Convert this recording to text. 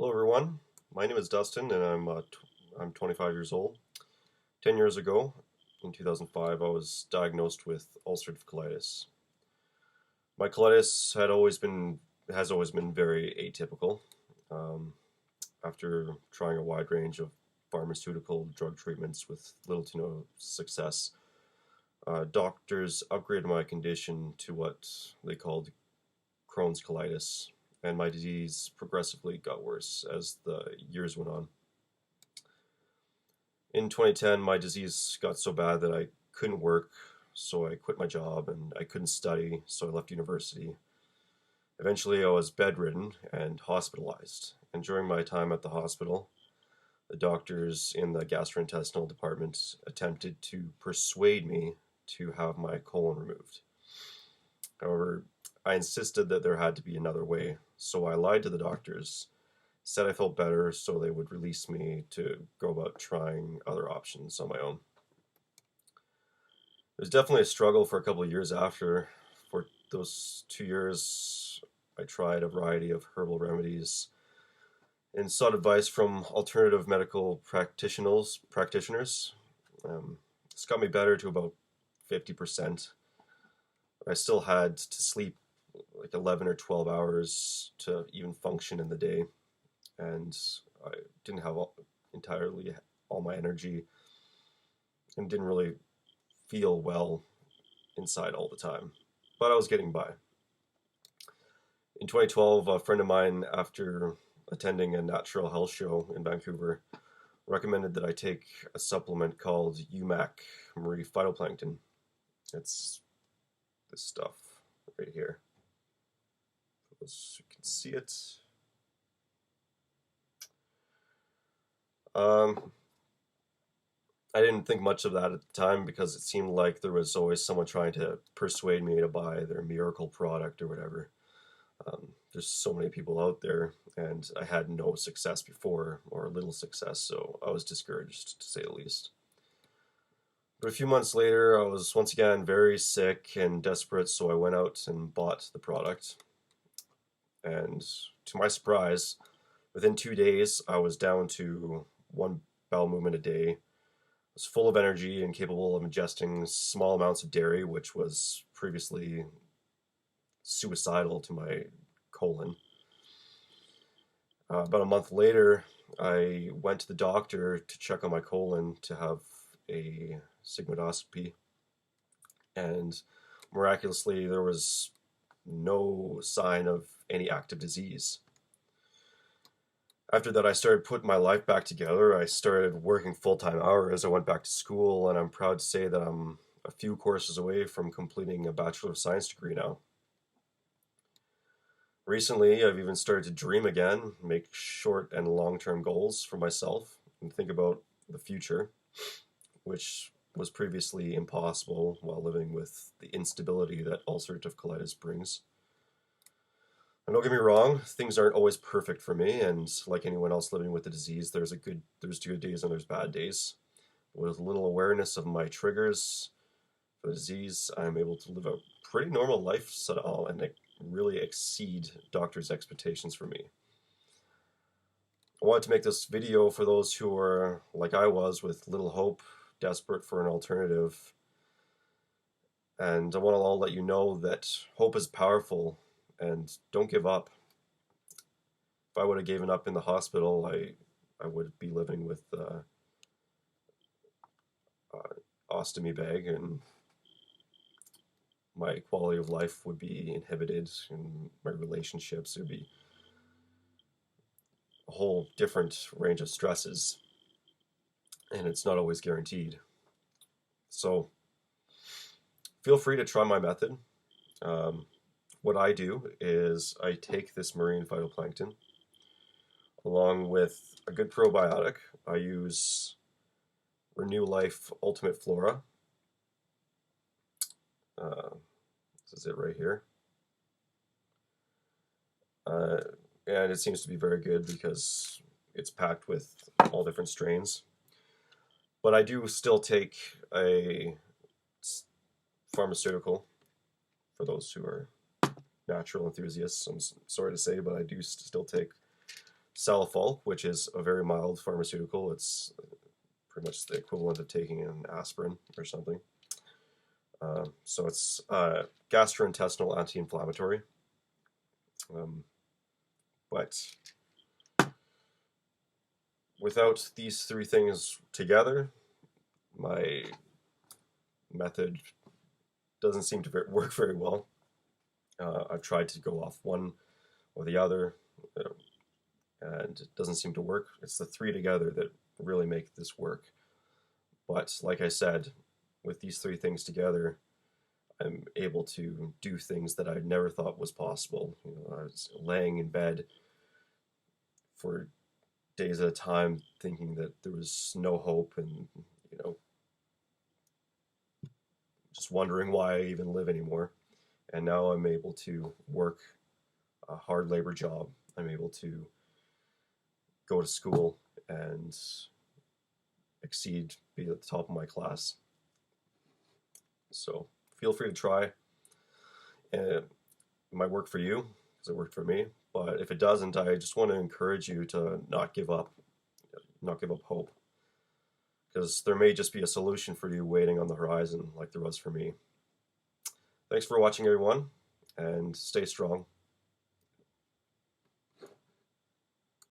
Hello everyone, my name is Dustin and I'm 25 years old. 10 years ago, in 2005, I was diagnosed with ulcerative colitis. My colitis has always been very atypical. Um, After trying a wide range of pharmaceutical drug treatments with little to no success, doctors upgraded my condition to what they called Crohn's colitis, and my disease progressively got worse as the years went on. In 2010, my disease got so bad that I couldn't work, so I quit my job, and I couldn't study, so I left university. Eventually, I was bedridden and hospitalized, and during my time at the hospital, the doctors in the gastrointestinal department attempted to persuade me to have my colon removed. However, I insisted that there had to be another way, so I lied to the doctors, said I felt better so they would release me to go about trying other options on my own. It was definitely a struggle for a couple of years after. For those 2 years, I tried a variety of herbal remedies and sought advice from alternative medical practitioners. This got me better to about 50%. I still had to sleep like 11 or 12 hours to even function in the day, and I didn't have entirely all my energy and didn't really feel well inside all the time, but I was getting by. In 2012, a friend of mine, after attending a natural health show in Vancouver, recommended that I take a supplement called UMAC marine phytoplankton. It's this stuff right here. As you can see it. I didn't think much of that at the time because it seemed like there was always someone trying to persuade me to buy their miracle product or whatever. There's so many people out there, and I had no success before, or little success, so I was discouraged, to say the least. But a few months later, I was once again very sick and desperate, so I went out and bought the product. And to my surprise, within 2 days, I was down to one bowel movement a day. I was full of energy and capable of ingesting small amounts of dairy, which was previously suicidal to my colon. About a month later, I went to the doctor to check on my colon to have a sigmoidoscopy, and miraculously, there was no sign of any active disease. After that, I started putting my life back together. I started working full-time hours. I went back to school, and I'm proud to say that I'm a few courses away from completing a Bachelor of Science degree now. Recently, I've even started to dream again, make short and long-term goals for myself, and think about the future, which was previously impossible while living with the instability that ulcerative colitis brings. And don't get me wrong, things aren't always perfect for me, and like anyone else living with the disease, there's good days and there's bad days. With a little awareness of my triggers for the disease, I'm able to live a pretty normal lifestyle and really exceed doctors' expectations for me. I wanted to make this video for those who are like I was, with little hope, desperate for an alternative. And I want to all let you know that hope is powerful, and don't give up. If I would have given up in the hospital, I would be living with ostomy bag, and my quality of life would be inhibited, and my relationships would be a whole different range of stresses, and it's not always guaranteed. So feel free to try my method. What I do is I take this marine phytoplankton along with a good probiotic. I use Renewlife Ultimate Flora. This is it right here. And it seems to be very good because it's packed with all different strains. But I do still take a pharmaceutical for those who are natural enthusiasts. I'm sorry to say, but I do still take Salofalk, which is a very mild pharmaceutical. It's pretty much the equivalent of taking an aspirin or something. So it's gastrointestinal anti-inflammatory. But without these three things together, my method doesn't seem to work very well. I've tried to go off one or the other, and it doesn't seem to work. It's the three together that really make this work. But like I said, with these three things together, I'm able to do things that I never thought was possible. You know, I was laying in bed for days at a time thinking that there was no hope, and you know, just wondering why I even live anymore. And now I'm able to work a hard labor job. I'm able to go to school and exceed, be at the top of my class. So feel free to try. It might work for you, because it worked for me. But if it doesn't, I just want to encourage you to not give up hope. Because there may just be a solution for you waiting on the horizon like there was for me. Thanks for watching, everyone, and stay strong.